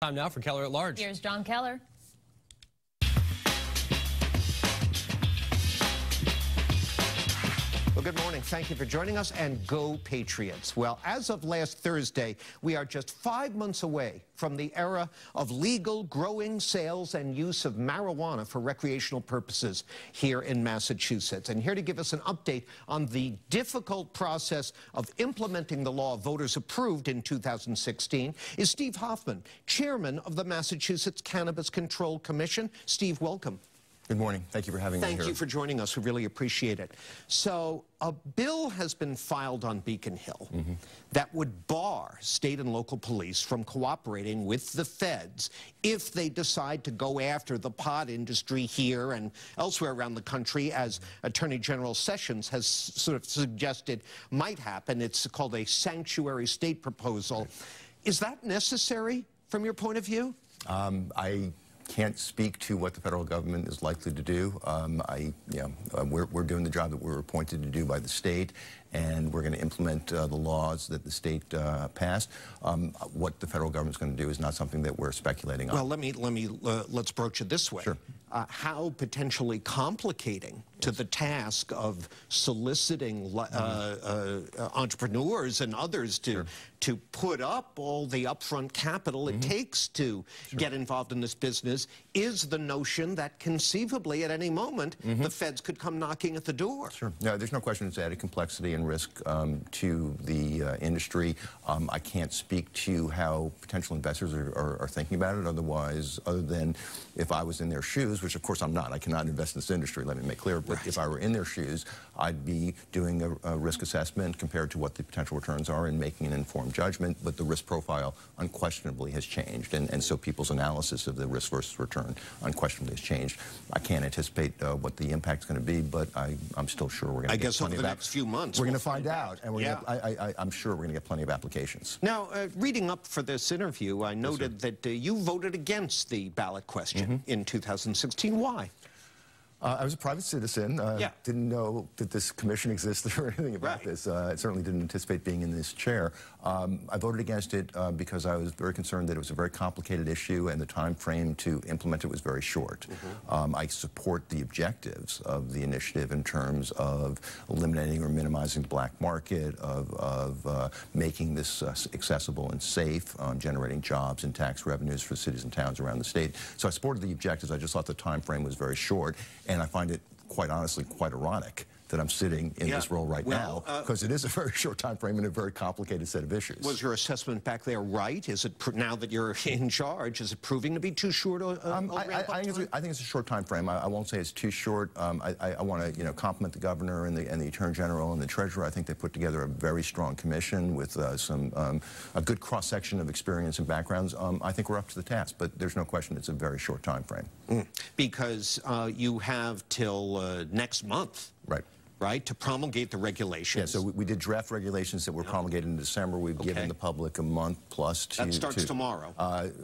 Time now for Keller at Large. Here's Jon Keller. Well, good morning. Thank you for joining us, and go Patriots. Well, as of last Thursday, we are just 5 months away from the era of legal growing, sales, and use of marijuana for recreational purposes here in Massachusetts. And here to give us an update on the difficult process of implementing the law voters approved in 2016 is Steve Hoffman, Chairman of the Massachusetts Cannabis Control Commission. Steve, welcome. Good morning. Thank you for having me here. Thank you for joining us. We really appreciate it. So a bill has been filed on Beacon Hill that would bar state and local police from cooperating with the feds if they decide to go after the pot industry here and elsewhere around the country, as Attorney General Sessions has sort of suggested might happen. It's called a sanctuary state proposal. Is that necessary from your point of view? I can't speak to what the federal government is likely to do. We're doing the job that we're appointed to do by the state, and we're going to implement the laws that the state passed. What the federal government's going to do is not something that we're speculating on. Well, let's broach it this way. Sure. How potentially complicating to the task of soliciting entrepreneurs and others to put up all the upfront capital it takes to get involved in this business is the notion that conceivably at any moment the feds could come knocking at the door. Sure. No, there's no question it's added complexity and risk to the industry. I can't speak to how potential investors are thinking about it otherwise, other than if I was in their shoes, which of course I'm not. I cannot invest in this industry, let me make clear. But if I were in their shoes, I'd be doing a risk assessment compared to what the potential returns are and making an informed judgment. But the risk profile unquestionably has changed. And so people's analysis of the risk versus return unquestionably has changed. I can't anticipate what the impact's going to be, but I'm still sure we're going to get plenty over the next few months. We're going to find out. And I'm sure we're going to get plenty of applications. Now, reading up for this interview, I noted that you voted against the ballot question in 2016. Why? I was a private citizen. Didn't know that this commission existed or anything about this. I certainly didn't anticipate being in this chair. I voted against it because I was very concerned that it was a very complicated issue and the time frame to implement it was very short. I support the objectives of the initiative in terms of eliminating or minimizing the black market, of making this accessible and safe, generating jobs and tax revenues for cities and towns around the state. So I supported the objectives. I just thought the time frame was very short. And I find it, quite honestly, quite ironic that I'm sitting in this role right now, because it is a very short time frame and a very complicated set of issues. Was your assessment back there right? Is it, now that you're in charge, is it proving to be too short? I think it's a short time frame. I won't say it's too short. I want to compliment the governor and the attorney general and the treasurer. I think they put together a very strong commission with a good cross section of experience and backgrounds. I think we're up to the task, but there's no question it's a very short time frame. Because you have till next month. Right, to promulgate the regulations. Yeah, so we did draft regulations that were promulgated in December. We've given the public a month plus to... That starts tomorrow.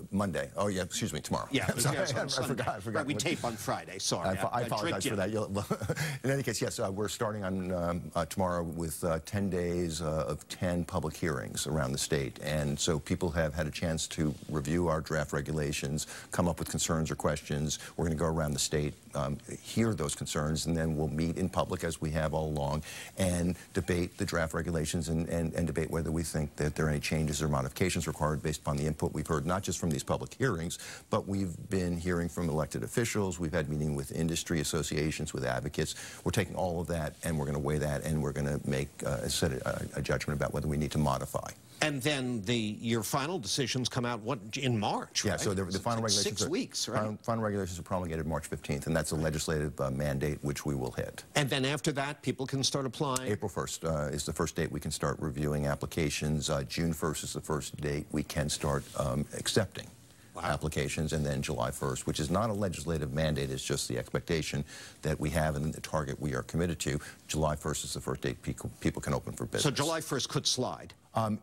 Monday. Oh, yeah, excuse me, tomorrow. Yeah, I forgot. Right, we tape on Friday, sorry. I apologize for that. In any case, yes, we're starting on tomorrow with 10 days of 10 public hearings around the state. And so people have had a chance to review our draft regulations, come up with concerns or questions. We're going to go around the state, hear those concerns, and then we'll meet in public as we have all along and debate the draft regulations and debate whether we think that there are any changes or modifications required based upon the input we've heard, not just from these public hearings, but we've been hearing from elected officials. We've had meetings with industry associations, with advocates. We're taking all of that and we're going to weigh that and we're going to make a judgment about whether we need to modify. And then your final decisions come out in March, right? Yeah, so the final regulations 6 weeks, right? Final regulations are promulgated March 15th, and that's a legislative mandate which we will hit. And then after that, people can start applying? April 1st is the first date we can start reviewing applications. June 1st is the first date we can start accepting applications, and then July 1st, which is not a legislative mandate, it's just the expectation that we have and the target we are committed to. July 1st is the first date people can open for business. So July 1st could slide?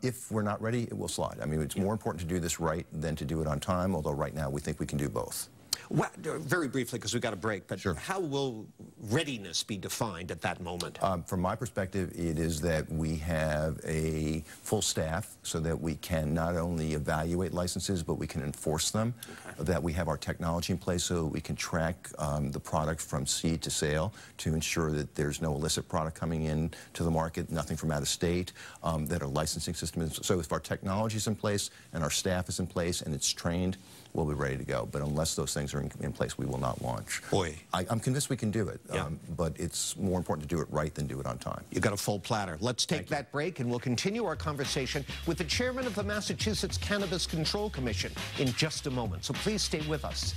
If we're not ready, it will slide. I mean, it's more important to do this right than to do it on time, although right now we think we can do both. Well, very briefly, because we've got a break, but sure. How will readiness be defined at that moment? From my perspective, it is that we have a full staff so that we can not only evaluate licenses, but we can enforce them, that we have our technology in place so we can track the product from seed to sale to ensure that there's no illicit product coming in to the market, nothing from out of state, that our licensing system is. So if our technology is in place and our staff is in place and it's trained, we'll be ready to go. But unless those things are in place, we will not launch. Boy. I'm convinced we can do it, yeah. But it's more important to do it right than do it on time. You got a full platter. Let's take that break, and we'll continue our conversation with the chairman of the Massachusetts Cannabis Control Commission in just a moment. So please stay with us.